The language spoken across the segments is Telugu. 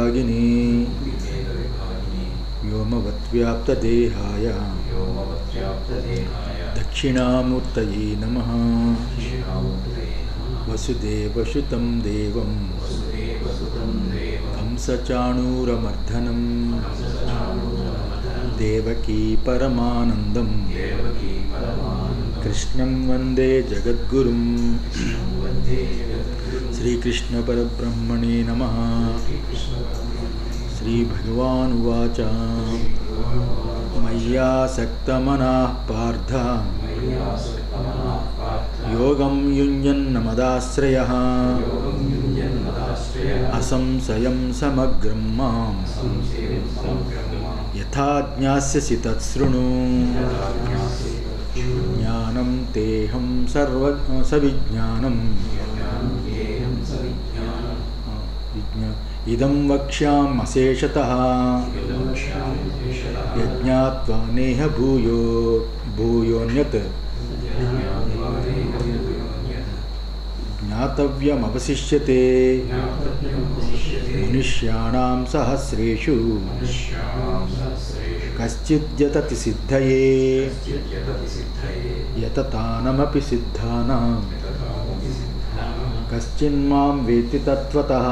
విభాగిని వ్యోమవద్వ్యాప్తదేహాయ దక్షిణామూర్తయే నమః. వసుదేవసుతం దేవం కంసచాణూరమర్దనం దేవకీ పరమానందం కృష్ణం వందే జగద్గురుం. శ్రీకృష్ణ పరబ్రహ్మణే నమః. శ్రీభగవానువాచ మయ్యాసక్తమనః పార్థ యోగం యుంజన్నమదాశ్రయః అసంశయం సమగ్రం మాం యథా జ్ఞాస్యసి తత్శృణు. జ్ఞానం తేహం సవిజ్ఞానం ఇదం వక్ష్యామ్యశేషతః యజ్ఞాత్వా నేహ భూయోన్యత్ జ్ఞాతవ్యమవశిష్యతే. మనుష్యాణాం సహస్రేషు కశ్చిద్యతతి సిద్ధయే యతతానమపి సిద్ధానాం కశ్చిన్మాం వేత్తి తత్వతః.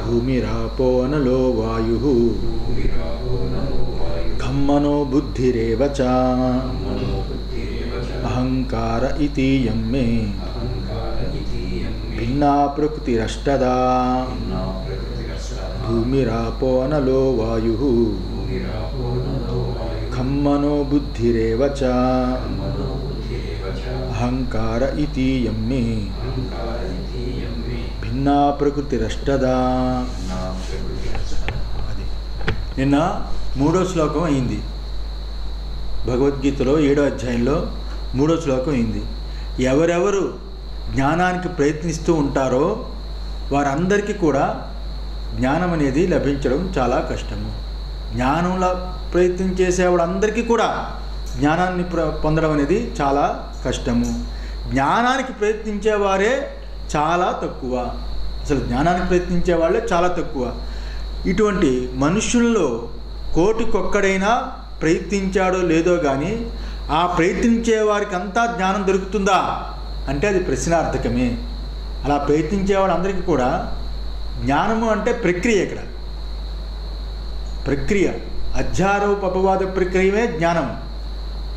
భూమిరాపో నలో వాయుః ఖమ్మనో బుద్ధిరేవ చ అహంకార ఇతీయం మే భిన్నా ప్రకృతిరష్టదా. భూమిరాపో నలో వాయుః ఖమ్మనో బుద్ధిరేవ చ అహంకార ఇతీయం మే భిన్నా ప్రకృతిరష్టదా. అది నిన్న 3వ శ్లోకం అయింది. భగవద్గీతలో 7వ అధ్యాయంలో 3వ శ్లోకం అయింది. ఎవరెవరు జ్ఞానానికి ప్రయత్నిస్తూ ఉంటారో వారందరికీ కూడా జ్ఞానం అనేది లభించడం చాలా కష్టము. జ్ఞానంలో ప్రయత్నం చేసేవాళ్ళందరికీ కూడా జ్ఞానాన్ని పొందడం అనేది చాలా కష్టము. జ్ఞానానికి ప్రయత్నించేవారే చాలా తక్కువ. అసలు జ్ఞానానికి ప్రయత్నించే వాళ్ళే చాలా తక్కువ. ఇటువంటి మనుషుల్లో కోటికొక్కడైనా ప్రయత్నించాడో లేదో కానీ ఆ ప్రయత్నించే వారికి అంతా జ్ఞానం దొరుకుతుందా అంటే అది ప్రశ్నార్థకమే. అలా ప్రయత్నించే వాళ్ళందరికీ కూడా జ్ఞానము అంటే ప్రక్రియ. ఇక్కడ ప్రక్రియ అధ్యారోప అపవాద ప్రక్రియమే జ్ఞానం.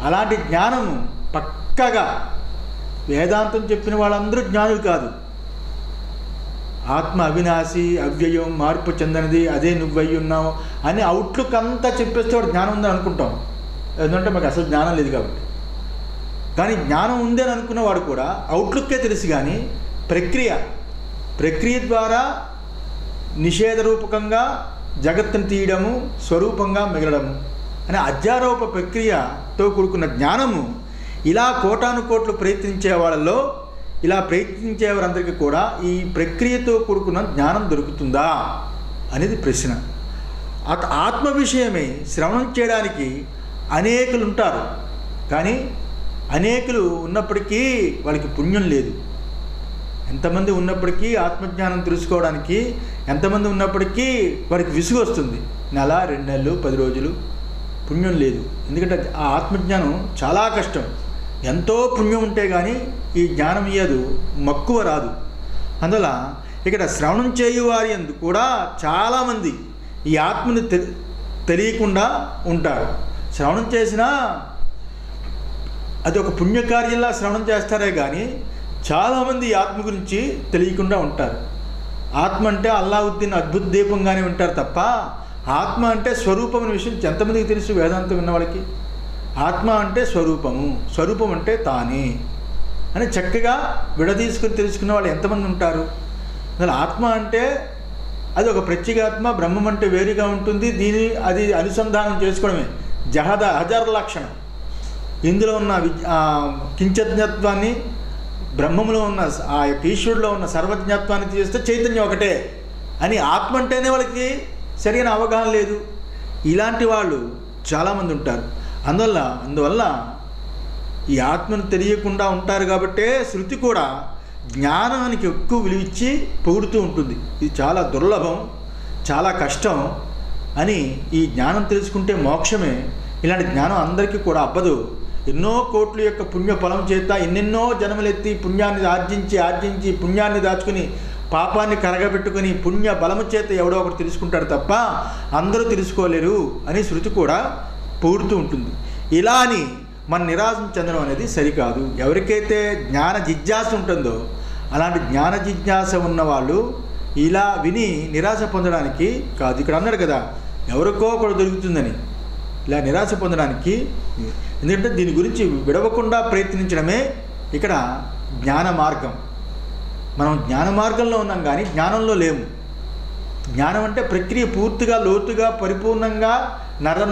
అలాంటి జ్ఞానము పక్కగా వేదాంతం చెప్పిన వాళ్ళందరూ జ్ఞానులు కాదు. ఆత్మ అవినాశి, అవ్యయం, మార్పు చెందనిది, అదే నువ్వయ్యి ఉన్నావు అని అవుట్లుక్ అంతా చెప్పేస్తే వాడు జ్ఞానం ఉందని అనుకుంటాం. ఎందుకంటే మాకు అసలు జ్ఞానం లేదు కాబట్టి. కానీ జ్ఞానం ఉంది అని అనుకున్నవాడు కూడా అవుట్లుక్కే తెలుసు కానీ ప్రక్రియ ద్వారా నిషేధ రూపకంగా జగత్తును తీయడము, స్వరూపంగా మిగలడము అనే అధ్యారోప ప్రక్రియతో కూడుకున్న జ్ఞానము ఇలా కోటాను కోట్లు ప్రయత్నించే వాళ్ళలో ఇలా ప్రయత్నించేవారందరికీ కూడా ఈ ప్రక్రియతో కూడుకున్న జ్ఞానం దొరుకుతుందా అనేది ప్రశ్న. ఆత్మ విషయమై శ్రవణం చేయడానికి అనేకులు ఉంటారు. కానీ అనేకులు ఉన్నప్పటికీ వాళ్ళకి పుణ్యం లేదు. ఎంతమంది ఉన్నప్పటికీ ఆత్మజ్ఞానం తెలుసుకోవడానికి ఎంతమంది ఉన్నప్పటికీ వారికి విసుగు వస్తుంది. నెల, 2 నెలలు, 10 రోజులు పుణ్యం లేదు. ఎందుకంటే ఆ ఆత్మజ్ఞానం చాలా కష్టం. ఎంతో పుణ్యం ఉంటే కానీ ఈ జ్ఞానం ఇయ్యదు, మక్కువ రాదు. అందువల్ల ఇక్కడ శ్రవణం చేయువారి యందు కూడా చాలామంది ఈ ఆత్మని తెలియకుండా ఉంటారు. శ్రవణం చేసినా అది ఒక పుణ్యకార్యంలా శ్రవణం చేస్తారే కానీ చాలామంది ఈ ఆత్మ గురించి తెలియకుండా ఉంటారు. ఆత్మ అంటే అల్లావుద్దీన్ అద్భుత దీపంగానే ఉంటారు తప్ప ఆత్మ అంటే స్వరూపం అనే విషయం ఎంతమందికి తెలుసు? వేదాంతం విన్న వాళ్ళకి ఆత్మ అంటే స్వరూపము, స్వరూపం అంటే తానే అని చక్కగా విడదీసుకుని తెలుసుకున్న వాళ్ళు ఎంతమంది ఉంటారు? అసలు ఆత్మ అంటే అది ఒక ప్రత్యేగాత్మ, బ్రహ్మం అంటే వేరుగా ఉంటుంది. అది అనుసంధానం చేసుకోవడమే హజార లక్షణం. ఇందులో ఉన్న కించజ్ఞత్వాన్ని, బ్రహ్మంలో ఉన్న ఆ యొక్క ఈశ్వరుడిలో ఉన్న సర్వజ్ఞత్వాన్ని చేస్తే చైతన్యం ఒకటే అని ఆత్మ అంటేనే వాళ్ళకి సరైన అవగాహన లేదు. ఇలాంటి వాళ్ళు చాలామంది ఉంటారు. అందువల్ల ఈ ఆత్మను తెలియకుండా ఉంటారు కాబట్టే శృతి కూడా జ్ఞానానికి ఎక్కువ విలువిచ్చి పొగుడుతూ ఉంటుంది. ఇది చాలా దుర్లభం, చాలా కష్టం అని, ఈ జ్ఞానం తెలుసుకుంటే మోక్షమే. ఇలాంటి జ్ఞానం అందరికీ కూడా అబ్బదు. ఎన్నో కోట్ల యొక్క పుణ్య ఫలం చేత ఎన్నెన్నో జన్మలెత్తి పుణ్యాన్ని ఆర్జించి పుణ్యాన్ని దాచుకుని పాపాన్ని కరగబెట్టుకుని పుణ్య బలము చేత ఎవడో ఒకటి తెలుసుకుంటాడు తప్ప అందరూ తెలుసుకోలేరు అని శృతి కూడా పొగుడుతూ ఉంటుంది. ఇలా అని మన నిరాశ చెందడం అనేది సరికాదు. ఎవరికైతే జ్ఞాన జిజ్ఞాస ఉంటుందో అలాంటి జ్ఞాన జిజ్ఞాస ఉన్నవాళ్ళు ఇలా విని నిరాశ పొందడానికి కాదు. ఇక్కడ అన్నాడు కదా, ఎవరికో ఒకటి దొరుకుతుందని, ఇలా నిరాశ పొందడానికి. ఎందుకంటే దీని గురించి విడవకుండా ప్రయత్నించడమే ఇక్కడ జ్ఞాన మార్గం. మనం జ్ఞాన మార్గంలో ఉన్నాం కానీ జ్ఞానంలో లేము. జ్ఞానం అంటే ప్రక్రియ పూర్తిగా లోతుగా పరిపూర్ణంగా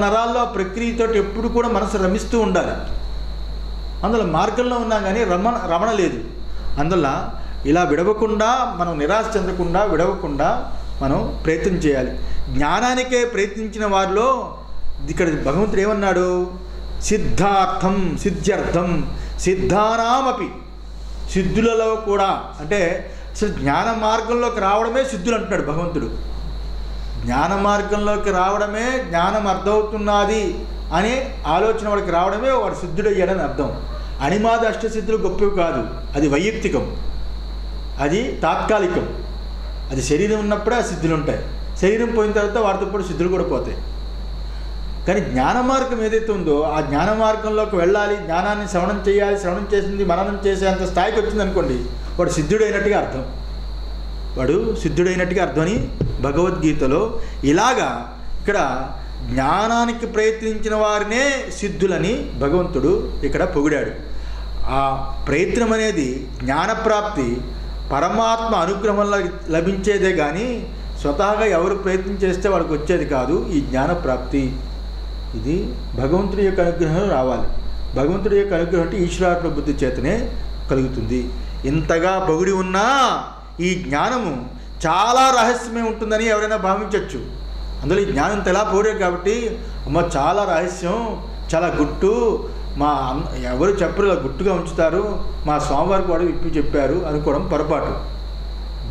నరాల్లో ప్రక్రియతో ఎప్పుడు కూడా మనసు రమిస్తూ ఉండాలి. అందులో మార్గంలో ఉన్నాం కానీ రమణ లేదు. అందువల్ల ఇలా విడవకుండా మనం నిరాశ చెందకుండా విడవకుండా మనం ప్రయత్నం చేయాలి. జ్ఞానానికే ప్రయత్నించిన వారిలో ఇక్కడ భగవంతుడు ఏమన్నాడు, సిద్ధార్థం సిద్ధ్యర్థం సిద్ధానామపి, సిద్ధులలో కూడా, అంటే అసలు జ్ఞాన మార్గంలోకి రావడమే సిద్ధులు అంటున్నాడు భగవంతుడు. జ్ఞాన మార్గంలోకి రావడమే, జ్ఞానం అర్థమవుతున్నది అనే ఆలోచన వాడికి రావడమే వాడు సిద్ధుడయ్యాడని అర్థం. అణిమాది అష్టసిద్ధులు గొప్పవి కాదు, అది వైయక్తికం, అది తాత్కాలికం. అది శరీరం ఉన్నప్పుడే ఆ సిద్ధులు ఉంటాయి, శరీరం పోయిన తర్వాత వాటితో పాటు సిద్ధులు కూడా పోతాయి. కానీ జ్ఞాన మార్గం ఏదైతే ఉందో ఆ జ్ఞాన మార్గంలోకి వెళ్ళాలి, జ్ఞానాన్ని శ్రవణం చేయాలి, శ్రవణం చేసింది మననం చేసేంత స్థాయికి వచ్చింది అనుకోండి, వాడు సిద్ధుడైనట్టుగా అర్థం, వాడు సిద్ధుడైనట్టుగా అర్థం అని భగవద్గీతలో. ఇలాగా ఇక్కడ జ్ఞానానికి ప్రయత్నించిన వారినే సిద్ధులని భగవంతుడు ఇక్కడ పొగిడాడు. ఆ ప్రయత్నం అనేది జ్ఞానప్రాప్తి పరమాత్మ అనుగ్రహం లభించేదే కానీ స్వతహాగా ఎవరు ప్రయత్నం చేస్తే వాడికి వచ్చేది కాదు ఈ జ్ఞానప్రాప్తి. ఇది భగవంతుడి యొక్క అనుగ్రహం రావాలి. భగవంతుడి యొక్క అనుగ్రహం అంటే ఈశ్వరాత్మ బుద్ధి చేతనే కలుగుతుంది. ఇంతగా పొగిడి ఉన్నా ఈ జ్ఞానము చాలా రహస్యమే ఉంటుందని ఎవరైనా భావించవచ్చు. అందులో ఈ జ్ఞానం ఎలా పొగిడారు కాబట్టి అమ్మ చాలా రహస్యం, చాలా గుట్టు, మా ఎవరు చెప్పరు, గుట్టుగా ఉంచుతారు, మా స్వామివారికి వాడు విప్పి చెప్పారు అనుకోవడం పొరపాటు.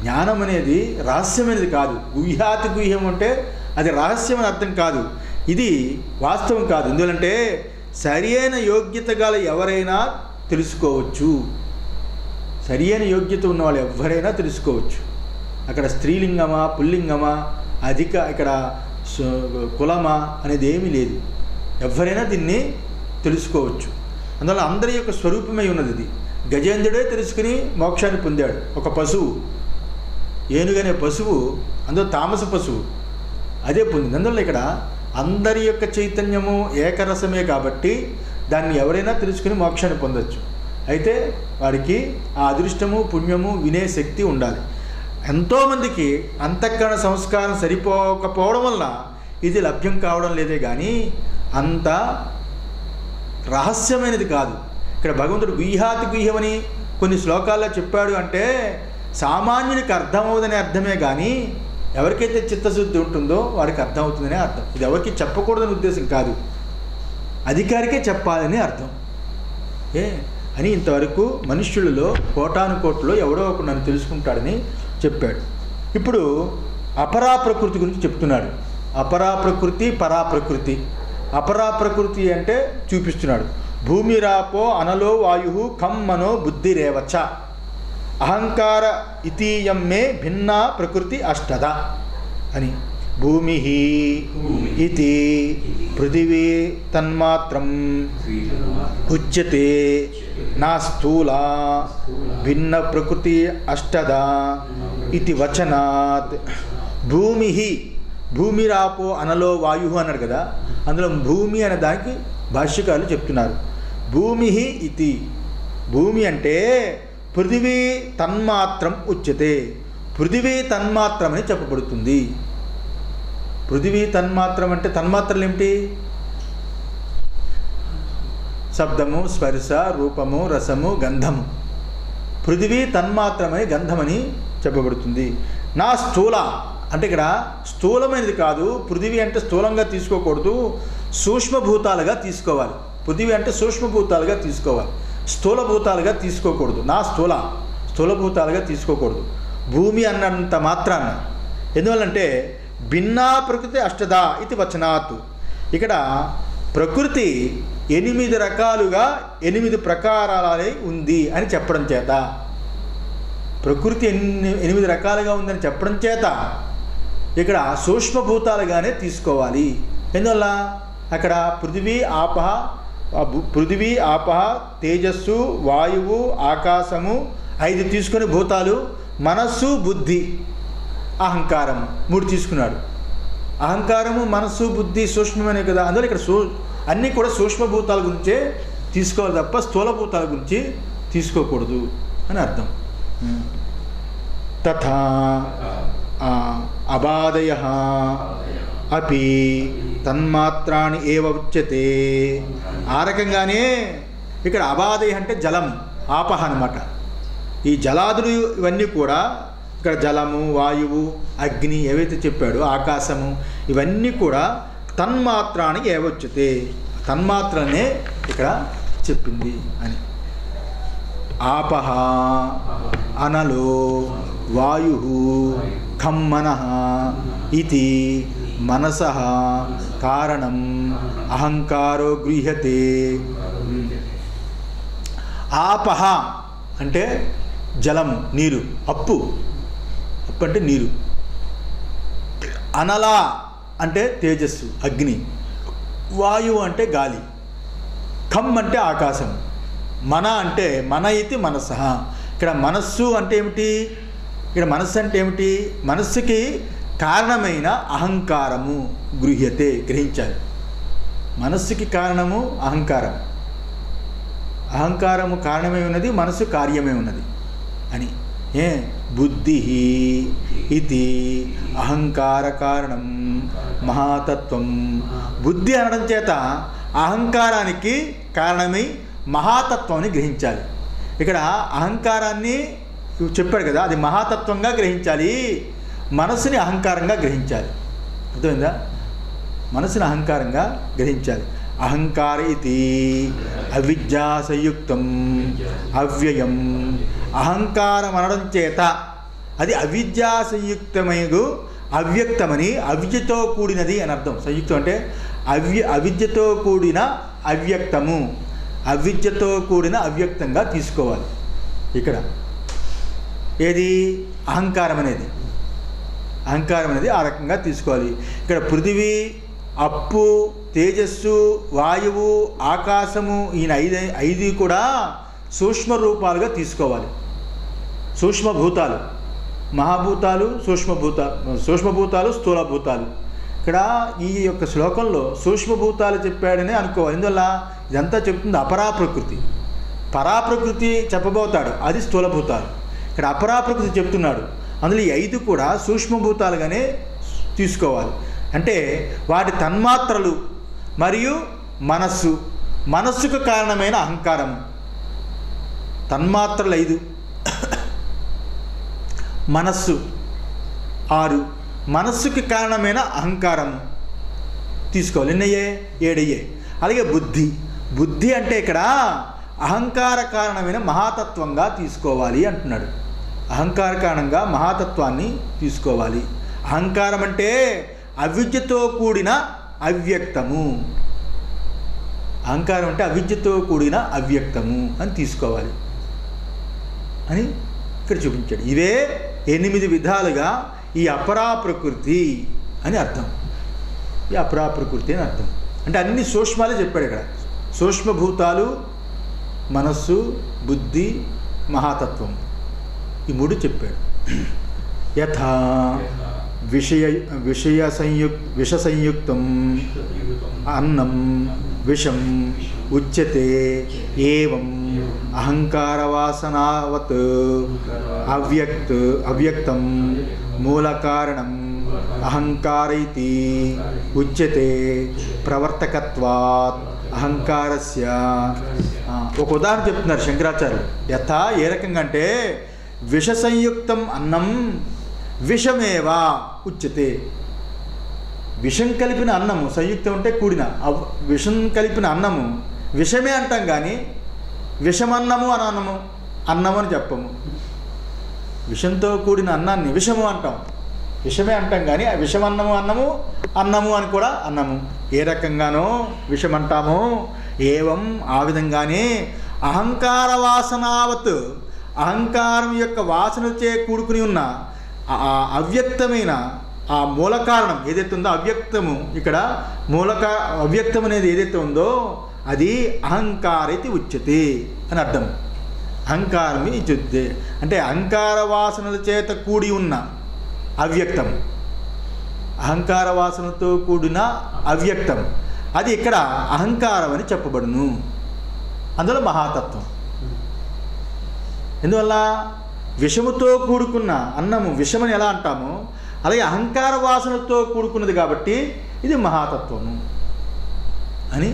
జ్ఞానం అనేది రహస్యమైనది కాదు. గుహ్యాతి గుహ్యం అంటే అది రహస్యం అని అర్థం కాదు, ఇది వాస్తవం కాదు. ఎందుకంటే సరి అయిన యోగ్యత గల ఎవరైనా తెలుసుకోవచ్చు, సరి అయిన యోగ్యత ఉన్న వాళ్ళు ఎవరైనా తెలుసుకోవచ్చు. అక్కడ స్త్రీలింగమా పుల్లింగమా అధిక ఇక్కడ కులమా అనేది ఏమీ లేదు, ఎవరైనా దీన్ని తెలుసుకోవచ్చు. అందువల్ల అందరి యొక్క స్వరూపమై ఉన్నది ఇది. గజేంద్రుడే తెలుసుకుని మోక్షాన్ని పొందాడు. ఒక పశువు, ఏనుగనే పశువు, అందులో తామస పశువు అదే పొందింది. అందువల్ల ఇక్కడ అందరి యొక్క చైతన్యము ఏకరసమే కాబట్టి దాన్ని ఎవరైనా తెలుసుకుని మోక్షాన్ని పొందొచ్చు. అయితే వారికి ఆ అదృష్టము పుణ్యము వినే శక్తి ఉండాలి. ఎంతోమందికి అంతఃకరణ సంస్కారం సరిపోకపోవడం వల్ల ఇది లభ్యం కావడం లేదే కానీ అంత రహస్యమైనది కాదు. ఇక్కడ భగవంతుడు గుహ్యాతి గుహ్యమని కొన్ని శ్లోకాల్లో చెప్పాడు అంటే సామాన్యునికి అర్థమవుదనే అర్థమే కానీ ఎవరికైతే చిత్తశుద్ధి ఉంటుందో వాడికి అర్థమవుతుందనే అర్థం. ఇది ఎవరికి చెప్పకూడదని ఉద్దేశం కాదు, అధికారికే చెప్పాలని అర్థం. అని ఇంతవరకు మనుష్యులలో కోటాను కోట్లో ఎవడో ఒకడు నన్ను తెలుసుకుంటాడని చెప్పాడు. ఇప్పుడు అపరా ప్రకృతి గురించి చెప్తున్నాడు. అపరా ప్రకృతి పరాప్రకృతి. అపరా ప్రకృతి అంటే చూపిస్తున్నాడు. భూమిరాపో అనలో వాయు ఖం మనో బుద్ధిరేవచ అహంకార ఇతీయం మే భిన్నా ప్రకృతి అష్టద అని. భూమి ఇది పృథివీ తన్మాత్రం ఉచ్యతే నా స్థూల భిన్న ప్రకృతి అష్టద ఇది వచనాత్. భూమి భూమిరాపో అనలో వాయు అన్నాడు కదా, అందులో భూమి అనే దానికి భాష్యకారులు చెప్తున్నారు. భూమి ఇది, భూమి అంటే పృథివీ తన్మాత్రం ఉచ్యతే, పృథివీ తన్మాత్రం అని చెప్పబడుతుంది. పృథివీ తన్మాత్రం అంటే తన్మాత్రలు ఏమిటి? శబ్దము, స్పర్శ, రూపము, రసము, గంధము. పృథివీ తన్మాత్రమని గంధమని చెప్పబడుతుంది. నా స్థూల అంటే ఇక్కడ స్థూలమైనది కాదు, పృథివీ అంటే స్థూలంగా తీసుకోకూడదు, సూక్ష్మభూతాలుగా తీసుకోవాలి. పృథివీ అంటే సూక్ష్మభూతాలుగా తీసుకోవాలి, స్థూలభూతాలుగా తీసుకోకూడదు. నా స్థూల స్థూలభూతాలుగా తీసుకోకూడదు. భూమి అన్నంత మాత్రాన. ఎందువల్లంటే భిన్నా ప్రకృతి అష్టదా ఇది వచనాత్. ఇక్కడ ప్రకృతి 8 రకాలుగా 8 ప్రకారాలై ఉంది అని చెప్పడం చేత, ప్రకృతి 8 రకాలుగా ఉందని చెప్పడం చేత ఇక్కడ సూక్ష్మభూతాలుగానే తీసుకోవాలి. ఎందువల్ల అక్కడ పృథివీ ఆపహ తేజస్సు వాయువు ఆకాశము 5 తీసుకొని భూతాలు, మనస్సు బుద్ధి అహంకారము 3 తీసుకున్నాడు. అహంకారము మనస్సు బుద్ధి సూక్ష్మమే కదా. అందువల్ల ఇక్కడ అన్నీ కూడా సూక్ష్మభూతాల గురించే తీసుకోవాలి తప్ప స్థూలభూతాల గురించి తీసుకోకూడదు అని అర్థం. తథా అబాదయః అపి తన్మాత్రాణి ఏవ ఉచ్యతే. ఆ రకంగానే ఇక్కడ అబాదయ అంటే జలం, ఆపహ అన్నమాట. ఈ జలాదులు ఇవన్నీ కూడా ఇక్కడ జలము వాయువు అగ్ని ఏవైతే చెప్పాడో ఆకాశము ఇవన్నీ కూడా తన్మాత్రానికి ఏవొచ్చితే, తన్మాత్రనే ఇక్కడ చెప్పింది అని. ఆపహ అనలో వాయు ఖం మనః ఇది మనసః కారణం అహంకారో గృహ్యతే. ఆపహ అంటే జలము నీరు, అప్పు అంటే నీరు. అనల అంటే తేజస్సు అగ్ని, వాయువు అంటే గాలి, ఖం అంటే ఆకాశం, మన అంటే మన ఇది మనసః. ఇక్కడ మనస్సు అంటే ఏమిటి? ఇక్కడ మనస్సు అంటే ఏమిటి? మనస్సుకి కారణమైన అహంకారము గృహ్యతే, గ్రహించాలి. మనస్సుకి కారణము అహంకారం, అహంకారము కారణమై ఉన్నది, మనస్సు కార్యమై ఉన్నది అని. బుద్ధి ఇది అహంకార కారణం మహాతత్వం. బుద్ధి అనడం చేత అహంకారానికి కారణమై మహాతత్వాన్ని గ్రహించాలి. ఇక్కడ అహంకారాన్ని చెప్పాడు కదా, అది మహాతత్వంగా గ్రహించాలి, మనసుని అహంకారంగా గ్రహించాలి. అర్థమైందా? మనసుని అహంకారంగా గ్రహించాలి. అహంకార ఇది అవిద్యా సంయుక్తం అవ్యయం. అహంకారం అనడం చేత అది అవిద్యా సంయుక్తమైగు అవ్యక్తమని, అవిద్యతో కూడినది అని అర్థం. సంయుక్తం అంటే అవిద్యతో కూడిన అవ్యక్తము, అవిద్యతో కూడిన అవ్యక్తంగా తీసుకోవాలి. ఇక్కడ ఏది అహంకారం అనేది, అహంకారం అనేది ఆ రకంగా తీసుకోవాలి. ఇక్కడ పృథివీ అప్పు తేజస్సు వాయువు ఆకాశము ఈయన 5 కూడా సూక్ష్మ రూపాలుగా తీసుకోవాలి. సూక్ష్మభూతాలు, మహాభూతాలు సూక్ష్మభూతాలు స్థూలభూతాలు. ఇక్కడ ఈ యొక్క శ్లోకంలో సూక్ష్మభూతాలు చెప్పాడని అనుకోవాలి. ఇందువల్ల ఇదంతా చెప్తుంది అపరాప్రకృతి. పరాప్రకృతి చెప్పబోతాడు, అది స్థూలభూతాలు. ఇక్కడ అపరాప్రకృతి చెప్తున్నాడు. అందులో ఈ 5 కూడా సూక్ష్మభూతాలుగానే తీసుకోవాలి. అంటే వాటి తన్మాత్రలు మరియు మనస్సు, మనస్సుకు కారణమైన అహంకారము. తన్మాత్రలు 5, మనస్సు 6, మనస్సుకి కారణమైన అహంకారము తీసుకోవాలి. ఎన్నయ్యే? 7 అయ్యే. అలాగే బుద్ధి, బుద్ధి అంటే ఇక్కడ అహంకార కారణమైన మహాతత్వంగా తీసుకోవాలి అంటున్నాడు. అహంకార కారణంగా మహాతత్వాన్ని తీసుకోవాలి. అహంకారం అంటే అవిద్యతో కూడిన అవ్యక్తము. అహంకారం అంటే అవిద్యతో కూడిన అవ్యక్తము అని తీసుకోవాలి అని ఇక్కడ చూపించాడు. ఇవే 8 విధాలుగా ఈ అపరాప్రకృతి అని అర్థం. ఈ అపరాప్రకృతి అని అర్థం అంటే అన్ని సూక్ష్మాలే చెప్పాడు ఇక్కడ. సూక్ష్మభూతాలు, మనస్సు, బుద్ధి, మహాతత్వం, ఈ 3 చెప్పాడు. యథా విష సంయుక్తం అన్నం విషం ఉచ్యతే ఏవం అహంకారవాసనావత్ అవ్యక్తం మూలకారణం అహంకార ఇతి ఉచ్యతే ప్రవర్తకత్వాత్ అహంకారస్య. ఒక ఉదాహరణ చెప్తున్నారు శంకరాచార్యులు. యథా ఏ రకంగా అంటే విష సంయుక్తం అన్నం విషమేవా ఉచ్యతే. విషం కలిపిన అన్నము, సంయుక్తం అంటే కూడిన, విషం కలిపిన అన్నము విషమే అంటాం కానీ విషమన్నము అని అన్నము అని చెప్పము. విషంతో కూడిన అన్నాన్ని విషము అంటాం, విషమే అంటాం. కానీ ఆ విషమన్నము అన్నము, అన్నము అని కూడా అన్నము. ఏ రకంగానో విషమంటామో ఏవం ఆ విధంగానే అహంకార వాసనావత్, అహంకారం యొక్క వాసనచే కూడుకుని ఉన్న ఆ అవ్యక్తమైన ఆ మూల కారణం ఏదైతే ఉందో, అవ్యక్తము ఇక్కడ అవ్యక్తం అనేది ఏదైతే ఉందో అది అహంకారైతే ఉచ్యతే అని అర్థం. అహంకారమే ఇచ్చుద్దే అంటే అహంకార వాసనల చేత కూడి ఉన్న అవ్యక్తం, అహంకార వాసనతో కూడిన అవ్యక్తం, అది ఇక్కడ అహంకారం అని చెప్పబడును. అందులో మహాతత్వం. ఎందువల్ల విషముతో కూడుకున్న అన్నము విషమని ఎలా అంటామో అలాగే అహంకార వాసనతో కూడుకున్నది కాబట్టి ఇది మహాతత్వము అని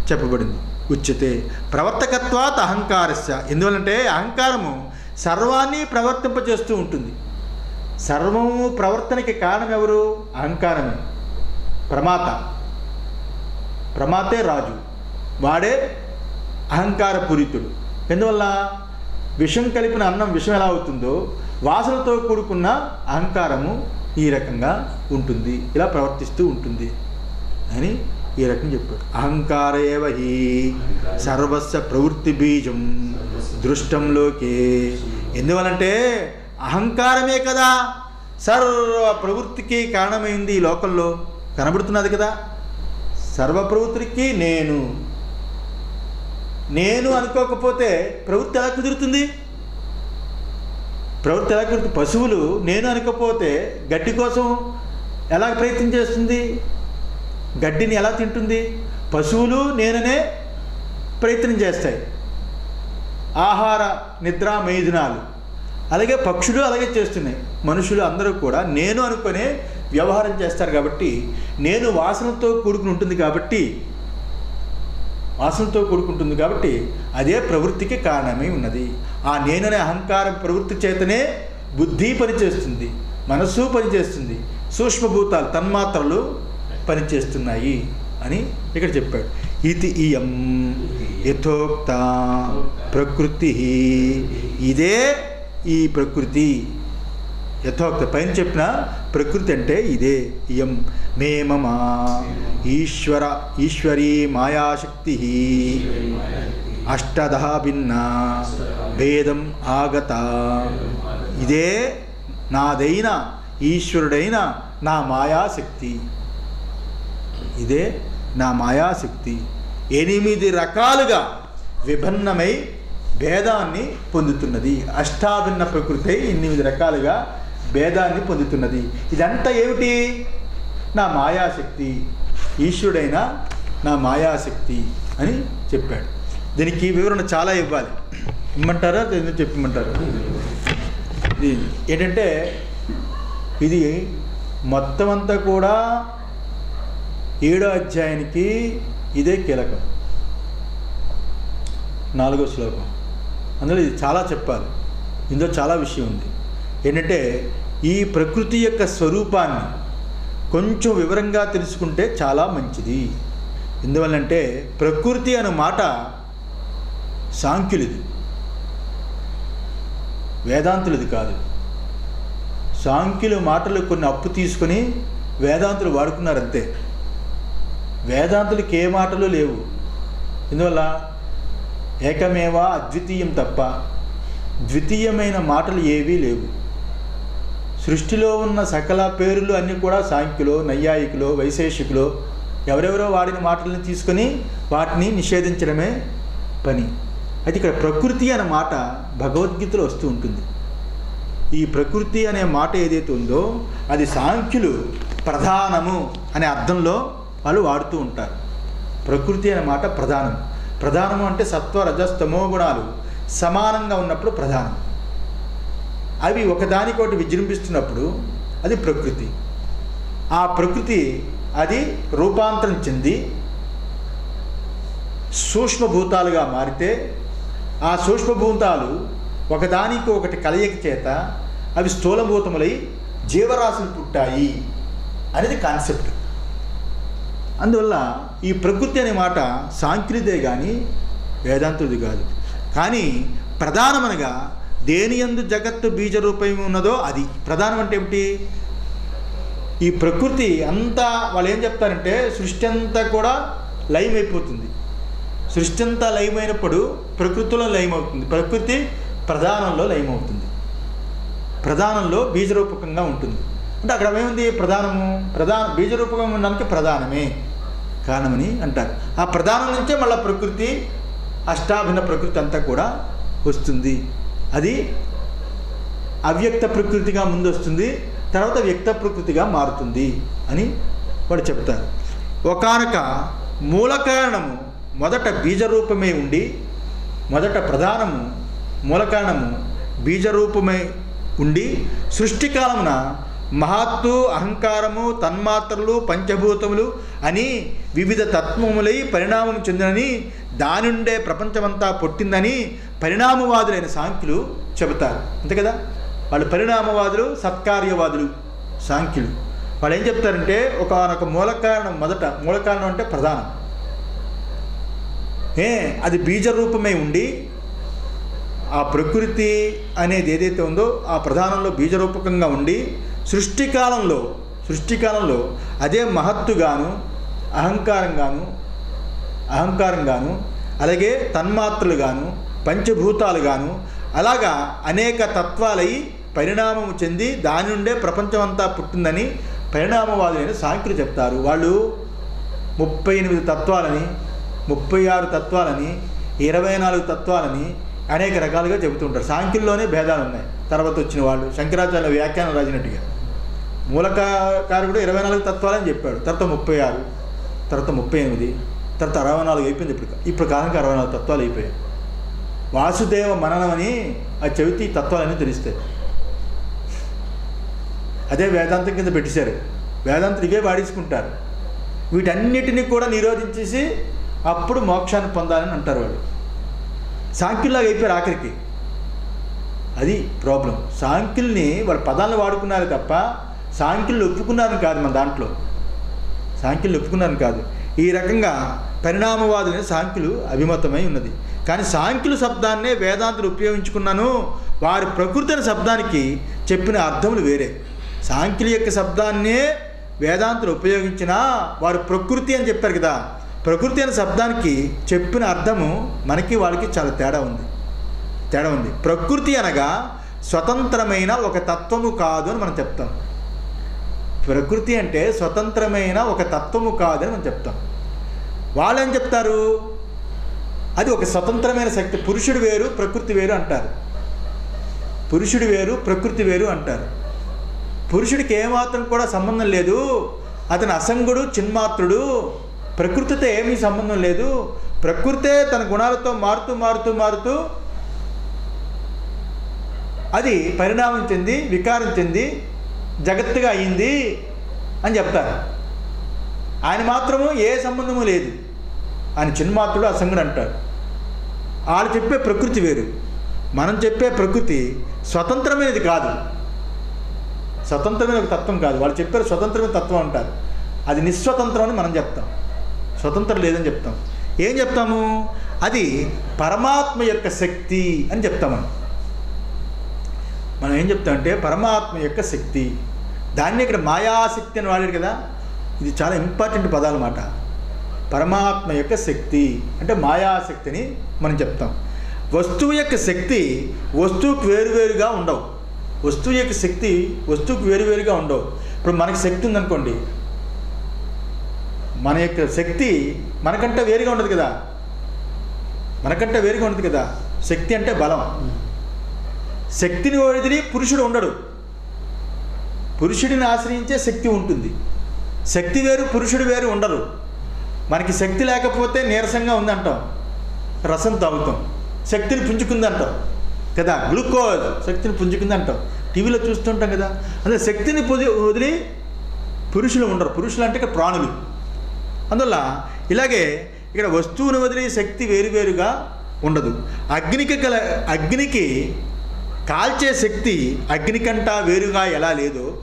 చెప్పబడింది. ఉచ్యతే ప్రవర్తకత్వాత్ అహంకారస్య. ఎందువల్లంటే అహంకారము సర్వాన్ని ప్రవర్తింపచేస్తూ ఉంటుంది. సర్వము ప్రవర్తనకి కారణం ఎవరు? అహంకారమే. ప్రమాతే రాజు, వాడే అహంకార పూరితుడు. ఎందువల్ల విషం కలిపిన అన్నం విషం ఎలా అవుతుందో వాసనతో కూడుకున్న అహంకారము ఈ రకంగా ఉంటుంది, ఇలా ప్రవర్తిస్తూ ఉంటుంది అని ఈ రకంగా చెప్పాడు. అహంకారేవ హి సర్వస్య ప్రవృత్తి బీజం దృష్టం లోకే. ఎందువలంటే అహంకారమే కదా సర్వ ప్రవృత్తికి కారణమైంది. ఈ లోకంలో కనబడుతున్నది కదా. సర్వ ప్రవృత్తికి నేను అనుకోకపోతే ప్రవృత్తి ఎలా కుదురుతుంది? పశువులు నేను అనుకోకపోతే గడ్డి కోసం ఎలా ప్రయత్నం చేస్తుంది? గడ్డిని ఎలా తింటుంది? పశువులు నేననే ప్రయత్నం చేస్తాయి. ఆహార నిద్ర మైథునాలు అలాగే పక్షులు అలాగే చేస్తున్నాయి. మనుషులు అందరూ కూడా నేను అనుకునే వ్యవహారం చేస్తారు. కాబట్టి నేను వాసనతో కూడుకుని ఉంటుంది కాబట్టి అదే ప్రవృత్తికి కారణమై ఉన్నది. ఆ నేననే అహంకారం ప్రవృత్తి చేతనే బుద్ధి పనిచేస్తుంది, మనస్సు పనిచేస్తుంది, సూక్ష్మభూతాలు తన్మాత్రలు పనిచేస్తున్నాయి అని ఇక్కడ చెప్పాడు. ఇది ఇయం యథోక్త ప్రకృతి. ఇదే ఈ ప్రకృతి. యథోక్త పైన చెప్పిన ప్రకృతి అంటే ఇదే. ఇయం మే మమ ఈశ్వరీ మాయాశక్తి అష్టదహ భిన్న భేదం ఆగత. ఇదే నాదైన ఈశ్వరుడైన నా మాయాశక్తి. ఇదే నా మాయాశక్తి 8 రకాలుగా విభిన్నమై భేదాన్ని పొందుతున్నది. అష్టాభిన్న ప్రకృతి 8 రకాలుగా భేదాన్ని పొందుతున్నది. ఇదంతా ఏమిటి? నా మాయాశక్తి, ఈశ్వరుడైన నా మాయాశక్తి అని చెప్పాడు. దీనికి వివరణ చాలా ఇవ్వాలి. ఇమ్మంటారా చెప్పమంటారా? ఇది ఏంటంటే ఇది మొత్తం అంతా కూడా 7వ అధ్యాయానికి ఇదే కీలకం. 4వ శ్లోకం. అందులో ఇది చాలా చెప్పాలి. ఇందులో చాలా విషయం ఉంది. ఏంటంటే ఈ ప్రకృతి యొక్క స్వరూపాన్ని కొంచెం వివరంగా తెలుసుకుంటే చాలా మంచిది. ఎందువల్లంటే ప్రకృతి అనే మాట సాంఖ్యులది, వేదాంతులది కాదు. సాంఖ్యుల మాటలు కొన్ని అప్పు తీసుకొని వేదాంతులు వాడుకున్నారంతే. వేదాంతులకి ఏ మాటలు లేవు. ఇందువల్ల ఏకమేవా అద్వితీయం తప్ప ద్వితీయమైన మాటలు ఏవీ లేవు. సృష్టిలో ఉన్న సకల పేర్లు అన్నీ కూడా సాంఖ్యులో, నైయాయికులో, వైశేషికులో ఎవరెవరో వాడిన మాటలను తీసుకొని వాటిని నిషేధించడమే పని. అయితే ఇక్కడ ప్రకృతి అనే మాట భగవద్గీతలో వస్తూ ఉంటుంది. ఈ ప్రకృతి అనే మాట ఏదైతే ఉందో అది సాంఖ్యులు ప్రధానము అనే అర్థంలో వాళ్ళు వాడుతూ ఉంటారు. ప్రకృతి అనే మాట ప్రధానము అంటే సత్వ రజస్తమో గుణాలు సమానంగా ఉన్నప్పుడు ప్రధానం. అవి ఒకదానికొకటి విజృంభిస్తున్నప్పుడు అది ప్రకృతి. ఆ ప్రకృతి అది రూపాంతరం చెంది సూక్ష్మభూతాలుగా మారితే ఆ సూక్ష్మభూతాలు ఒకదానికి ఒకటి కలయిక చేత అవి స్థూలభూతములై జీవరాశులు పుట్టాయి అనేది కాన్సెప్ట్. అందువల్ల ఈ ప్రకృతి అనే మాట సాంఖ్యులదే కానీ వేదాంతుడిది కాదు. కానీ ప్రధానమనగా దేని యందు జగత్తు బీజరూపం ఉన్నదో అది ప్రధానం. అంటే ఏమిటి? ఈ ప్రకృతి అంతా వాళ్ళు ఏం చెప్తారంటే సృష్టి అంతా కూడా లయమైపోతుంది. సృష్టి అంతా లయమైనప్పుడు ప్రకృతిలో లయమవుతుంది. ప్రకృతి ప్రధానంలో లయమవుతుంది. ప్రధానంలో బీజరూపకంగా ఉంటుంది. అంటే అక్కడ ఏముంది? ప్రధాన బీజరూపకంగా ఉండడానికి ప్రధానమే కారణమని అంటారు. ఆ ప్రధానం నుంచే మళ్ళీ ప్రకృతి, అష్టాభిన్న ప్రకృతి అంతా కూడా వస్తుంది. అది అవ్యక్త ప్రకృతిగా ముందు వస్తుంది, తర్వాత వ్యక్త ప్రకృతిగా మారుతుంది అని వాడు చెప్తారు. ఒకానొక మూల కారణము మొదట బీజరూపమే ఉండి, మొదట ప్రధానము మూల కారణము బీజరూపమే ఉండి సృష్టికాలమున మహత్తు, అహంకారము, తన్మాత్రలు, పంచభూతములు అని వివిధ తత్వములై పరిణామం చెందినని, దాని నుండే ప్రపంచమంతా పుట్టిందని పరిణామవాదులైన సాంఖ్యులు చెబుతారు. అంతే కదా? వాళ్ళు పరిణామవాదులు, సత్కార్యవాదులు సాంఖ్యులు. వాళ్ళు ఏం చెప్తారంటే ఒక మూల కారణం, మొదట మూల కారణం అంటే ప్రధానం, అది బీజరూపమై ఉండి ఆ ప్రకృతి అనేది ఏదైతే ఉందో ఆ ప్రధానంలో బీజరూపకంగా ఉండి సృష్టికాలంలో అదే మహత్తుగాను, అహంకారంగాను, అలాగే తన్మాత్రలుగాను, పంచభూతాలుగాను, అలాగా అనేక తత్వాలై పరిణామము చెంది దాని నుండే ప్రపంచమంతా పుట్టిందని పరిణామవాదులైన సాంఖ్యులు చెప్తారు. వాళ్ళు 38 తత్వాలని, 36 తత్వాలని, 24 తత్వాలని అనేక రకాలుగా చెబుతుంటారు. సాంఖ్యుల్లోనే భేదాలు ఉన్నాయి. తర్వాత వచ్చిన వాళ్ళు శంకరాచార్య వ్యాఖ్యానం రాసినట్టుగా మూలకారకుడు 24 తత్వాలని చెప్పాడు, తర్వాత 36, తర్వాత 38, తర్వాత 64 అయిపోయింది. ఇప్పుడు కాలంకి 64 తత్వాలు అయిపోయాయి. వాసుదేవ మననం అని అది చెబితే ఈ తత్వాలన్నీ తెలుస్తాయి. అదే వేదాంతం కింద పెట్టేశారు. వేదాంతులు ఇవే వాడించుకుంటారు. వీటన్నిటినీ కూడా నిరోధించేసి అప్పుడు మోక్షాన్ని పొందాలని అంటారు వాళ్ళు. సాంఖ్యుల్లాగా అయిపోయారు ఆఖరికి. అది ప్రాబ్లం. సాంఖ్యుల్ని వాళ్ళ పదాలను వాడుకున్నారు తప్ప సాంఖ్యులు ఒప్పుకున్నారని కాదు. మన దాంట్లో సాంఖ్యులు ఒప్పుకున్నారని కాదు. ఈ రకంగా పరిణామవాదులని సాంఖ్యులు అభిమతమై ఉన్నది. కానీ సాంఖ్యుల శబ్దాన్నే వేదాంతులు ఉపయోగించుకున్నాను. వారి ప్రకృతి అనే శబ్దానికి చెప్పిన అర్థములు వేరే. సాంఖ్యుల యొక్క శబ్దాన్నే వేదాంతులు ఉపయోగించినా వారు ప్రకృతి అని చెప్పారు కదా. ప్రకృతి అనే శబ్దానికి చెప్పిన అర్థము మనకి వాళ్ళకి చాలా తేడా ఉంది. ప్రకృతి అనగా స్వతంత్రమైన ఒక తత్వము కాదు అని మనం చెప్తాం. ప్రకృతి అంటే స్వతంత్రమైన ఒక తత్వము కాదని మనం చెప్తాం. వాళ్ళు ఏం చెప్తారు? అది ఒక స్వతంత్రమైన శక్తి. పురుషుడు వేరు, ప్రకృతి వేరు అంటారు. పురుషుడు వేరు, ప్రకృతి వేరు అంటారు. పురుషుడికి ఏమాత్రం కూడా సంబంధం లేదు. అతను అసంగుడు, చిన్మాత్రుడు. ప్రకృతితో ఏమీ సంబంధం లేదు. ప్రకృతే తన గుణాలతో మారుతూ అది పరిణామం చెంది, వికారం చెంది జగత్తుగా అయింది అని చెప్తారు. ఆయన మాత్రము ఏ సంబంధము లేదు. ఆయన చిన్మాత్రుడు, అసంగుడు అంటారు. వాళ్ళు చెప్పే ప్రకృతి వేరు. మనం చెప్పే ప్రకృతి స్వతంత్రమైనది కాదు, స్వతంత్రమైన ఒక తత్వం కాదు. వాళ్ళు చెప్పారు స్వతంత్రమైన తత్వం అంటారు. అది నిస్వతంత్రం అని మనం చెప్తాం. స్వతంత్రం లేదని చెప్తాం. ఏం చెప్తాము? అది పరమాత్మ యొక్క శక్తి అని చెప్తాము. మనం ఏం చెప్తామంటే పరమాత్మ యొక్క శక్తి. దాన్ని ఇక్కడ మాయాశక్తి అని వాడారు కదా. ఇది చాలా ఇంపార్టెంట్ పదాలు మాట. పరమాత్మ యొక్క శక్తి అంటే మాయాశక్తిని మనం చెప్తాం. వస్తువు యొక్క శక్తి వస్తువుకు వేరువేరుగా ఉండవు. వస్తువు యొక్క శక్తి వస్తువుకు వేరువేరుగా ఉండవు. ఇప్పుడు మనకి శక్తి ఉందనుకోండి, మన యొక్క శక్తి మనకంటే వేరుగా ఉండదు కదా. శక్తి అంటే బలం. శక్తిని వదిలి పురుషుడు ఉండడు. పురుషుడిని ఆశ్రయించే శక్తి ఉంటుంది. శక్తి వేరు, పురుషుడు వేరు ఉండరు. మనకి శక్తి లేకపోతే నీరసంగా ఉందంటాం, రసం తాగుతాం. శక్తిని పుంజుకుందంటాం కదా, గ్లూకోజ్ శక్తిని పుంజుకుందంటాం. టీవీలో చూస్తుంటాం కదా. అదే శక్తిని వదిలి పురుషులు ఉండరు. పురుషులు అంటే ఇక్కడ ప్రాణులు. అందువల్ల ఇలాగే ఇక్కడ వస్తువుని వదిలి శక్తి వేరువేరుగా ఉండదు. అగ్నికి కాల్చే శక్తి అగ్నికంటా వేరుగా ఎలా లేదో,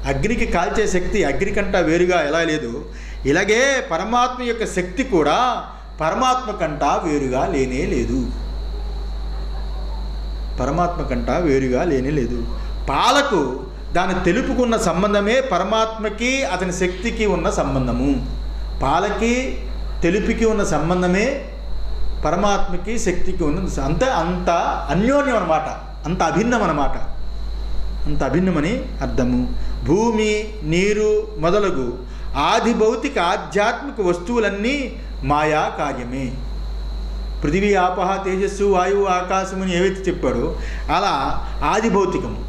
అగ్నికి కాల్చే శక్తి అగ్నికంటా వేరుగా ఎలా లేదో, ఇలాగే పరమాత్మ యొక్క శక్తి కూడా పరమాత్మ కంటా వేరుగా లేనే లేదు. పరమాత్మ కంట వేరుగా లేనే లేదు. పాలకు దాన్ని తెలుపుకున్న సంబంధమే పరమాత్మకి అతని శక్తికి ఉన్న సంబంధము. పాలకి తెలుపుకి ఉన్న సంబంధమే పరమాత్మకి శక్తికి ఉన్న అంత అన్యోన్యం అన్నమాట, అంత అభిన్నం అన్నమాట, అంత అభిన్నమని అర్థము. భూమి, నీరు మొదలగు ఆది భౌతిక ఆధ్యాత్మిక వస్తువులన్నీ మాయా కార్యమే. పృథివీ, ఆపహ, తేజస్సు, వాయువు, ఆకాశం అని ఏవైతే చెప్పాడో అలా ఆది భౌతికము.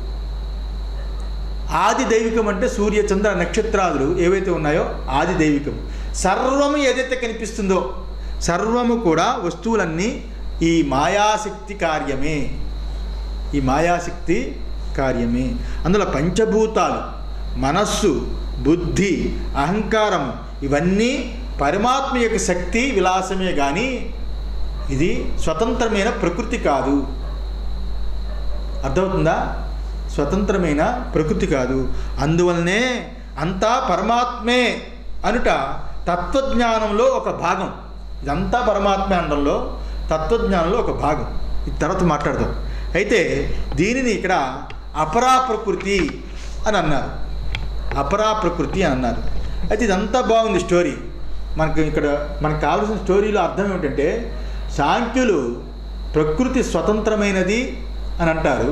ఆది దైవికం అంటే సూర్య, చంద్ర, నక్షత్రాదులు ఏవైతే ఉన్నాయో ఆది దైవికం. సర్వము ఏదైతే కనిపిస్తుందో సర్వము కూడా వస్తువులన్నీ ఈ మాయాశక్తి కార్యమే, ఈ మాయాశక్తి కార్యమే. అందులో పంచభూతాలు, మనస్సు, బుద్ధి, అహంకారము ఇవన్నీ పరమాత్మ యొక్క శక్తి విలాసమే కానీ ఇది స్వతంత్రమైన ప్రకృతి కాదు. అర్థమవుతుందా? స్వతంత్రమైన ప్రకృతి కాదు. అందువల్లనే అంతా పరమాత్మే అనుట తత్వజ్ఞానంలో ఒక భాగం. ఇదంతా పరమాత్మే అనడంలో తత్వజ్ఞానంలో ఒక భాగం. ఇది తర్వాత మాట్లాడదాం. అయితే దీనిని ఇక్కడ అపరా ప్రకృతి అని అన్నారు, అపరా ప్రకృతి అని అన్నారు. అయితే ఇదంతా బాగుంది స్టోరీ. మనకు కావాల్సిన స్టోరీలో అర్థం ఏమిటంటే, సాంఖ్యులు ప్రకృతి స్వతంత్రమైనది అని అంటారు.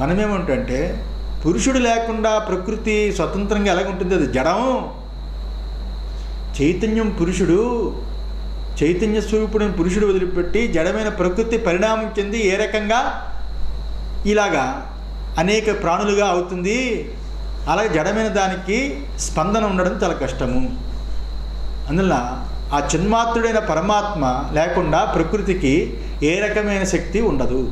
మనమేమంటే పురుషుడు లేకుండా ప్రకృతి స్వతంత్రంగా ఎలాగుంటుంది? అది జడం. చైతన్యం పురుషుడు, చైతన్య స్వరూపుడైన పురుషుడు వదిలిపెట్టి జడమైన ప్రకృతి పరిణామం చెంది ఏ రకంగా ఇలాగా అనేక ప్రాణులుగా అవుతుంది, అలాగే జడమైన దానికి స్పందన ఉండడం చాలా కష్టము. అందువల్ల ఆ చిన్మాత్రుడైన పరమాత్మ లేకుండా ప్రకృతికి ఏ రకమైన శక్తి ఉండదు.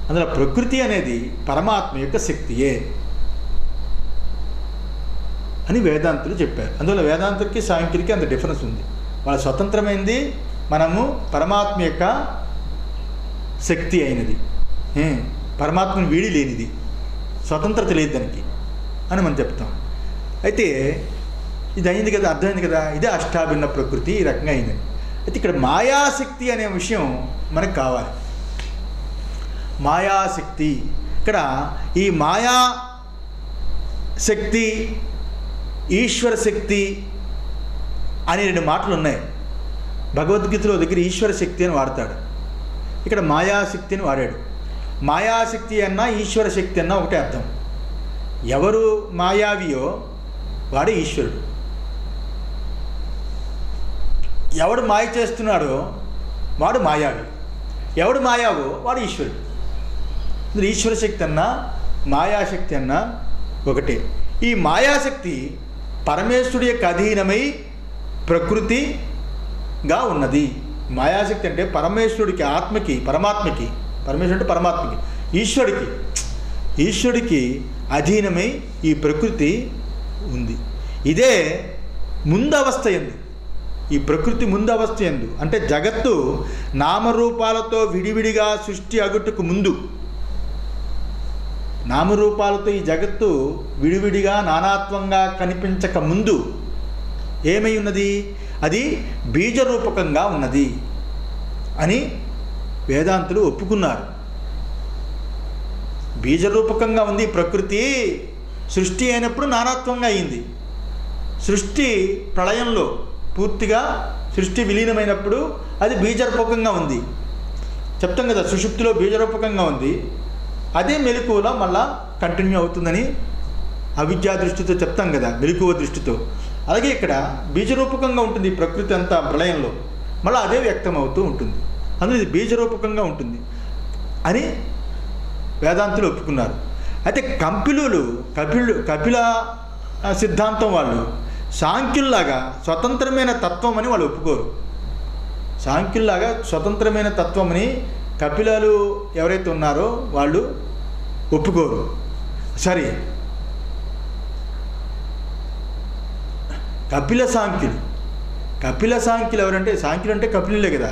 అందులో ప్రకృతి అనేది పరమాత్మ యొక్క శక్తియే అని వేదాంతులు చెప్పారు. అందువల్ల వేదాంతులకి సాంఖ్యులకి అంత డిఫరెన్స్ ఉంది. వాళ్ళ స్వతంత్రమైనది, మనము పరమాత్మ యొక్క శక్తి అయినది, పరమాత్మను వీడి లేనిది, స్వతంత్రత లేదు దానికి అని మనం చెప్తాం. అయితే ఇది అయింది కదా, అర్థమైంది కదా, ఇదే అష్టాభిన్న ప్రకృతి ఈ రకంగా అయింది. అయితే ఇక్కడ మాయాశక్తి అనే విషయం మనకు కావాలి. మాయాశక్తి, ఇక్కడ ఈ మాయా శక్తి, ఈశ్వర శక్తి అనే రెండు మాటలు ఉన్నాయి. భగవద్గీతలో దగ్గర ఈశ్వర శక్తి అని వాడతాడు, ఇక్కడ మాయాశక్తి అని వాడాడు. మాయాశక్తి అన్నా ఈశ్వర శక్తి అన్నా ఒకటే అర్థం. ఎవరు మాయావియో వాడే ఈశ్వరుడు, ఎవడు మాయ చేస్తున్నాడో వాడు మాయావి, ఎవడు మాయావో వాడు ఈశ్వరుడు. ఈశ్వర శక్తి అన్నా మాయాశక్తి అన్నా ఒకటే. ఈ మాయాశక్తి పరమేశ్వరుడి యొక్క అధీనమై ప్రకృతిగా ఉన్నది. మాయాశక్తి అంటే పరమేశ్వరుడికి, ఆత్మకి, పరమాత్మకి, పరమేశ్వరుడు అంటే పరమాత్మకి, ఈశ్వరుడికి అధీనమై ఈ ప్రకృతి ఉంది. ఇదే ముందవస్థ ఎందు, ఈ ప్రకృతి ముందవస్థ ఎందు అంటే జగత్తు నామరూపాలతో విడివిడిగా సృష్టి అగుటకు ముందు, నామరూపాలతో ఈ జగత్తు విడివిడిగా నానాత్వంగా కనిపించక ముందు ఏమై ఉన్నది? అది బీజరూపకంగా ఉన్నది అని వేదాంతులు ఒప్పుకున్నారు. బీజరూపకంగా ఉంది ప్రకృతి. సృష్టి అయినప్పుడు నానాత్వంగా అయింది. సృష్టి ప్రళయంలో పూర్తిగా సృష్టి విలీనమైనప్పుడు అది బీజరూపకంగా ఉంది. చెప్తాం కదా, సుషుప్తిలో బీజరూపకంగా ఉంది, అదే మెలకువలో మళ్ళా కంటిన్యూ అవుతుందని అవిద్యా దృష్టితో చెప్తాం కదా, మెలకువ దృష్టితో. అలాగే ఇక్కడ బీజరూపకంగా ఉంటుంది ప్రకృతి అంతా ప్రళయంలో, మళ్ళీ అదే వ్యక్తం అవుతూ ఉంటుంది. అందులో ఇది బీజరూపకంగా ఉంటుంది అని వేదాంతులు ఒప్పుకున్నారు. అయితే కపిల సిద్ధాంతం వాళ్ళు సాంఖ్యుల్లాగా స్వతంత్రమైన తత్వం అని వాళ్ళు ఒప్పుకోరు. సాంఖ్యుల్లాగా స్వతంత్రమైన తత్వం అని కపిలలు ఎవరైతే ఉన్నారో వాళ్ళు ఒప్పుకోరు. సరే, కపిల సాంఖ్యులు ఎవరంటే, సాంఖ్యులు అంటే కపిలులే కదా,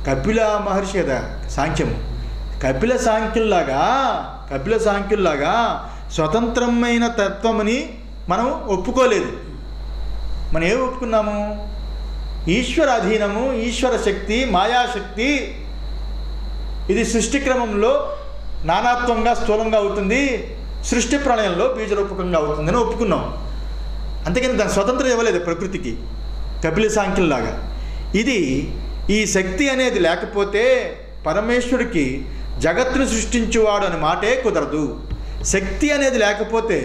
కపిల మహర్షి కదా సాంఖ్యము. కపిల సాంఖ్యుల్లాగా స్వతంత్రమైన తత్వమని మనం ఒప్పుకోలేదు. మనం ఏం ఒప్పుకున్నాము? ఈశ్వర అధీనము, ఈశ్వర శక్తి, మాయాశక్తి, ఇది సృష్టి క్రమంలో నానాత్వంగా స్థూలంగా అవుతుంది, సృష్టి ప్రళయంలో బీజరూపకంగా అవుతుందని ఒప్పుకున్నాం. అంతేకాని దాని స్వతంత్రం ఇవ్వలేదు ప్రకృతికి, కపిల సాంఖ్యంలాగా. ఇది ఈ శక్తి అనేది లేకపోతే పరమేశ్వరుడికి జగత్తును సృష్టించువాడు అని మాటే కుదరదు. శక్తి అనేది లేకపోతే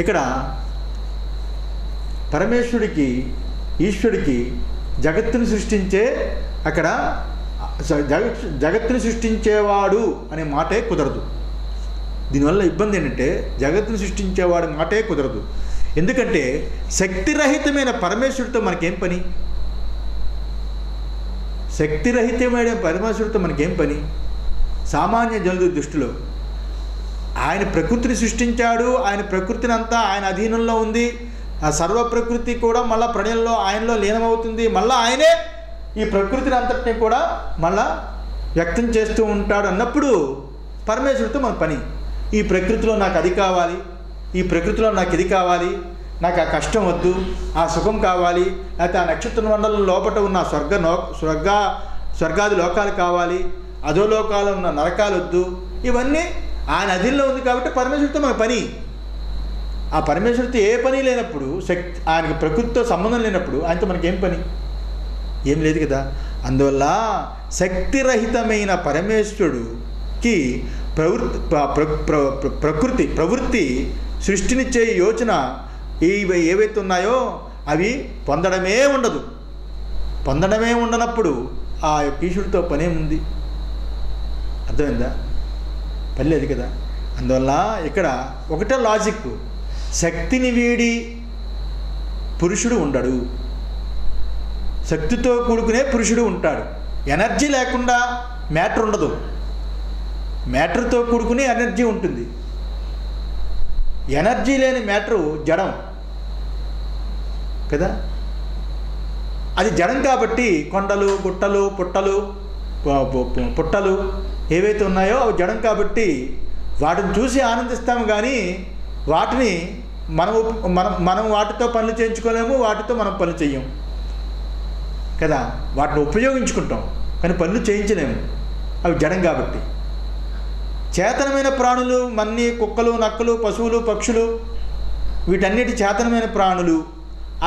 ఇక్కడ పరమేశ్వరుడికి, ఈశ్వరుడికి జగత్తును సృష్టించే, అక్కడ జగత్తుని సృష్టించేవాడు అనే మాటే కుదరదు. దీనివల్ల ఇబ్బంది ఏంటంటే జగత్తుని సృష్టించేవాడు మాటే కుదరదు. ఎందుకంటే శక్తిరహితమైన పరమేశ్వరుడితో మనకేం పని? శక్తిరహితమైన పరమేశ్వరుడితో మనకేం పని? సామాన్య జనుల దృష్టిలో ఆయన ప్రకృతిని సృష్టించాడు, ఆయన ప్రకృతిని అంతా ఆయన అధీనంలో ఉంది, ఆ సర్వ ప్రకృతి కూడా మళ్ళీ ప్రణయంలో ఆయనలో లీనమవుతుంది, మళ్ళీ ఆయనే ఈ ప్రకృతిని అంతటిని కూడా మళ్ళా వ్యక్తం చేస్తూ ఉంటాడు అన్నప్పుడు పరమేశ్వరుడితో మన పని. ఈ ప్రకృతిలో నాకు అది కావాలి, ఈ ప్రకృతిలో నాకు ఇది కావాలి, నాకు ఆ కష్టం వద్దు, ఆ సుఖం కావాలి, లేకపోతే ఆ నక్షత్ర మండలం లోపల ఉన్న స్వర్గాది లోకాలు కావాలి, అదో లోకాలు ఉన్న నరకాలు వద్దు, ఇవన్నీ ఆయన అధీనంలో ఉంది కాబట్టి పరమేశ్వరుడితో మన పని. ఆ పరమేశ్వరుడితో ఏ పని లేనప్పుడు, ఆయనకి ప్రకృతితో సంబంధం లేనప్పుడు ఆయనతో మనకేం పని? ఏం లేదు కదా. అందువల్ల శక్తిరహితమైన పరమేశ్వరుడికి ప్రవృత్తి సృష్టినిచ్చే యోచన ఏవైతే ఉన్నాయో అవి పొందడమే ఉండదు. పొందడమే ఉండనప్పుడు ఆ ఈశ్వరుడితో పనేముంది? అర్థమైందా? పని లేదు కదా. అందువల్ల ఇక్కడ ఒకటే లాజిక్, శక్తిని వీడి పురుషుడు ఉండడు, శక్తితో కూడుకునే పురుషుడు ఉంటాడు. ఎనర్జీ లేకుండా మ్యాటర్ ఉండదు, మ్యాటర్తో కూడుకునే ఎనర్జీ ఉంటుంది. ఎనర్జీ లేని మ్యాటరు జడం కదా. అది జడం కాబట్టి కొండలు, గుట్టలు, పుట్టలు ఏవైతే ఉన్నాయో అవి జడం కాబట్టి వాటిని చూసి ఆనందిస్తాము, కానీ వాటిని మనం వాటితో పనులు చేయించుకోలేము, వాటితో మనం పనులు చెయ్యం కదా. వాటిని ఉపయోగించుకుంటాం కానీ పనులు చేయించలేము, అవి జడం కాబట్టి. చేతనమైన ప్రాణులు మన్ని, కుక్కలు, నక్కలు, పశువులు, పక్షులు, వీటన్నిటి చేతనమైన ప్రాణులు.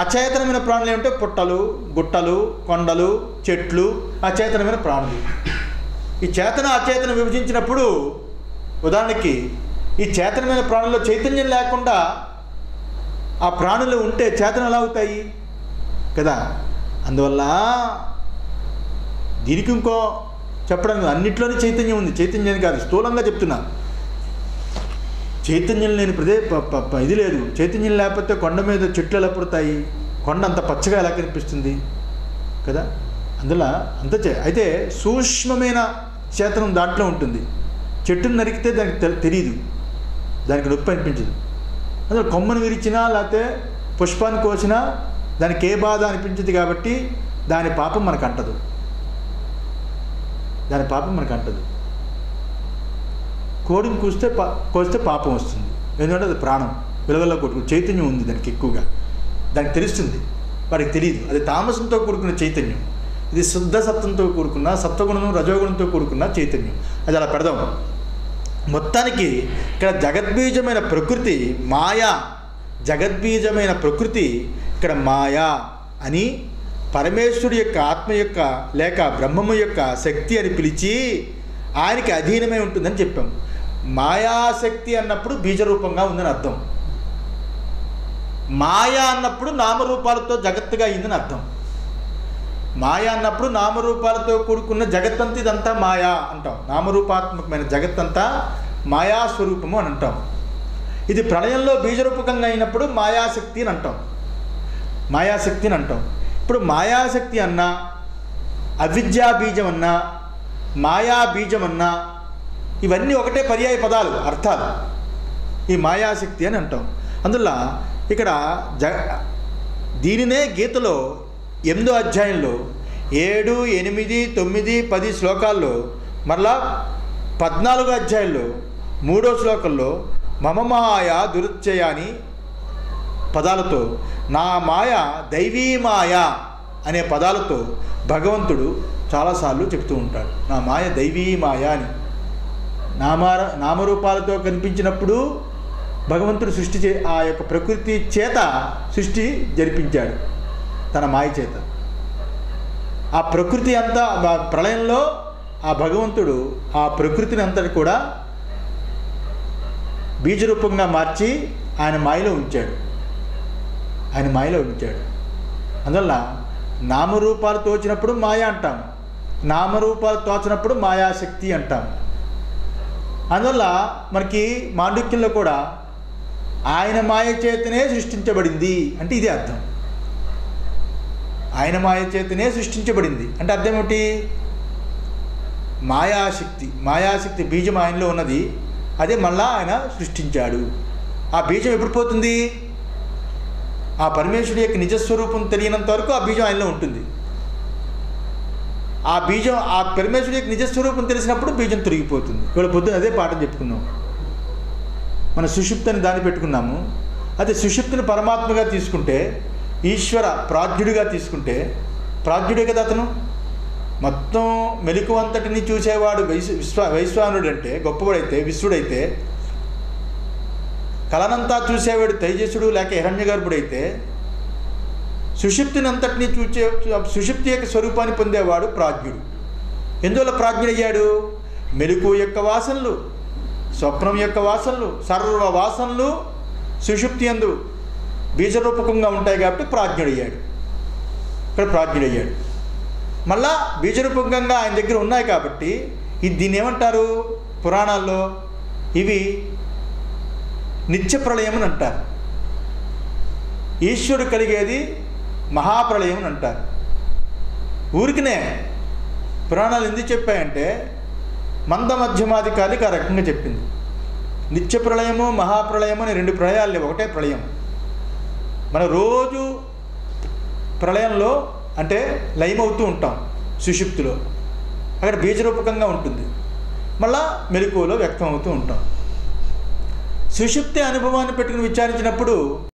అచేతనమైన ప్రాణులు ఏమంటే పుట్టలు, గుట్టలు, కొండలు, చెట్లు అచేతనమైన ప్రాణులు. ఈ చేతన అచేతన విభజించినప్పుడు ఉదాహరణకి ఈ చేతనమైన ప్రాణుల్లో చైతన్యం లేకుండా ఆ ప్రాణులు ఉంటే చేతన ఎలా అవుతాయి కదా. అందువల్ల దీనికి ఇంకో చెప్పడం, అన్నిట్లోనే చైతన్యం ఉంది, చైతన్యాన్ని కాదు, స్థూలంగా చెప్తున్నా. చైతన్యం లేని ఇది లేదు. చైతన్యం లేకపోతే కొండ మీద చెట్లు ఎలా పుడతాయి? కొండ అంత పచ్చగా ఎలా కనిపిస్తుంది కదా. అందువల్ల అయితే సూక్ష్మమైన చేతనం దాంట్లో ఉంటుంది. చెట్టును నరికితే దానికి తెలియదు, దానికి నొప్పి అనిపించదు. అందులో కొమ్మను విరిచినా లేకపోతే పుష్పాన్ని కోసినా దానికి ఏ బాధ అనిపించదు కాబట్టి దాని పాపం మనకు అంటదు, కోడిని కోస్తే పాపం వస్తుంది, ఎందుకంటే అది ప్రాణం, విలువల్లో కొట్టుకు చైతన్యం ఉంది దానికి ఎక్కువగా, దానికి తెలుస్తుంది, వాడికి తెలియదు. అది తామసంతో కూడుకున్న చైతన్యం, ఇది శుద్ధ సత్వంతో కూడుకున్న, సత్వగుణం రజోగుణంతో కూడుకున్న చైతన్యం. అది అలా పెడదాం. మొత్తానికి ఇక్కడ జగద్బీజమైన ప్రకృతి మాయా, జగద్బీజమైన ప్రకృతి ఇక్కడ మాయా అని పరమేశ్వరుడి యొక్క ఆత్మ యొక్క లేక బ్రహ్మము యొక్క శక్తి అని పిలిచి ఆయనకి అధీనమై ఉంటుందని చెప్పాం. మాయాశక్తి అన్నప్పుడు బీజరూపంగా ఉందని అర్థం, మాయా అన్నప్పుడు నామరూపాలతో జగత్తుగా అయిందని అర్థం. మాయా అన్నప్పుడు నామరూపాలతో కూడుకున్న జగత్తంతా ఇదంతా మాయా అంటాం. నామరూపాత్మకమైన జగత్తంతా మాయాస్వరూపము అని అంటాం. ఇది ప్రళయంలో బీజరూపకంగా అయినప్పుడు మాయాశక్తి అని అంటాం, మాయాశక్తి అని అంటాం. ఇప్పుడు మాయాశక్తి అన్నా, అవిద్యా బీజం అన్నా, మాయా బీజం అన్నా ఇవన్నీ ఒకటే పర్యాయ పదాలు, అర్థాలు. ఈ మాయాశక్తి అని అంటాం. అందువల్ల ఇక్కడ దీనినే గీతలో 8వ అధ్యాయంలో 7, 8, 9, 10 శ్లోకాల్లో, మరలా 14వ అధ్యాయంలో 3వ శ్లోకంలో మమ మాయ దురుచ్చయ అని పదాలతో, నా మాయ దైవీ మాయ అనే పదాలతో భగవంతుడు చాలాసార్లు చెప్తూ ఉంటాడు. నా మాయ దైవీ మాయ అని. నామరూపాలతో కనిపించినప్పుడు భగవంతుడు ఆ యొక్క ప్రకృతి చేత సృష్టి జరిపించాడు తన మాయ చేత. ఆ ప్రకృతి అంతా ప్రళయంలో ఆ భగవంతుడు ఆ ప్రకృతిని అంతటి కూడా బీజరూపంగా మార్చి ఆయన మాయలో ఉంచాడు. అందువల్ల నామరూపాలు తోచినప్పుడు మాయ అంటాం, నామరూపాలు తోచినప్పుడు మాయాశక్తి అంటాం. అందువల్ల మనకి మాండుక్యంలో కూడా ఆయన మాయ చేతనే సృష్టించబడింది అంటే ఇది అర్థం. ఆయన మాయ చేతనే సృష్టించబడింది అంటే అర్థం ఏమిటి? మాయాశక్తి బీజం ఆయనలో ఉన్నది, అదే మళ్ళా ఆయన సృష్టించాడు. ఆ బీజం ఎప్పుడు పోతుంది? ఆ పరమేశ్వరుడి యొక్క నిజస్వరూపం తెలియనంత వరకు ఆ బీజం ఆయనలో ఉంటుంది. ఆ పరమేశ్వరుడి యొక్క నిజస్వరూపం తెలిసినప్పుడు బీజం తొలగిపోతుంది. ఇవాళ పొద్దున అదే పాఠం చెప్పుకున్నాం. మన సుషుప్తిని దాన్ని పెట్టుకున్నాము. అదే సుషుప్తిని పరమాత్మగా తీసుకుంటే, ఈశ్వర ప్రాజ్ఞుడిగా తీసుకుంటే, ప్రాజ్ఞుడే కదా అతను. మొత్తం మెలకువంతటిని చూసేవాడు వైశ్వానుడు అంటే గొప్పవాడైతే, విశ్వడైతే, కలనంతా చూసేవాడు తేజస్సుడు లేక హిరణ్యగర్భుడైతే, సుషుప్తిని అంతటినీ సుషుప్తి యొక్క స్వరూపాన్ని పొందేవాడు ప్రాజ్ఞుడు. ఎందువల్ల ప్రాజ్ఞుడయ్యాడు? మెలకు యొక్క వాసనలు, స్వప్నం యొక్క వాసనలు, సర్వ వాసనలు సుషుప్తి యందు బీజరూపకంగా ఉంటాయి కాబట్టి ప్రాజ్ఞుడయ్యాడు. ఇక్కడ ప్రాజ్ఞుడయ్యాడు. మళ్ళా బీజరూపకంగా ఆయన దగ్గర ఉన్నాయి కాబట్టి దీన్ని ఏమంటారు పురాణాల్లో? ఇవి నిత్య ప్రళయం అని అంటారు. ఈశ్వరుడు కలిగేది మహాప్రళయం అని అంటారు. ఊరికినే పురాణాలు ఎందుకు చెప్పాయంటే మంద మధ్యమాధికారికి ఆ రకంగా చెప్పింది. నిత్య ప్రళయము మహాప్రళయము అని రెండు ప్రళయాలు లేవు, ఒకటే ప్రళయం. మనం రోజు ప్రళయంలో అంటే లయమవుతూ ఉంటాం సుషుప్తిలో, అక్కడ బీజరూపకంగా ఉంటుంది. మళ్ళా మెలకువలో వ్యక్తం అవుతూ ఉంటాం. సుషుప్తి అనుభవాన్ని పెట్టుకుని విచారించినప్పుడు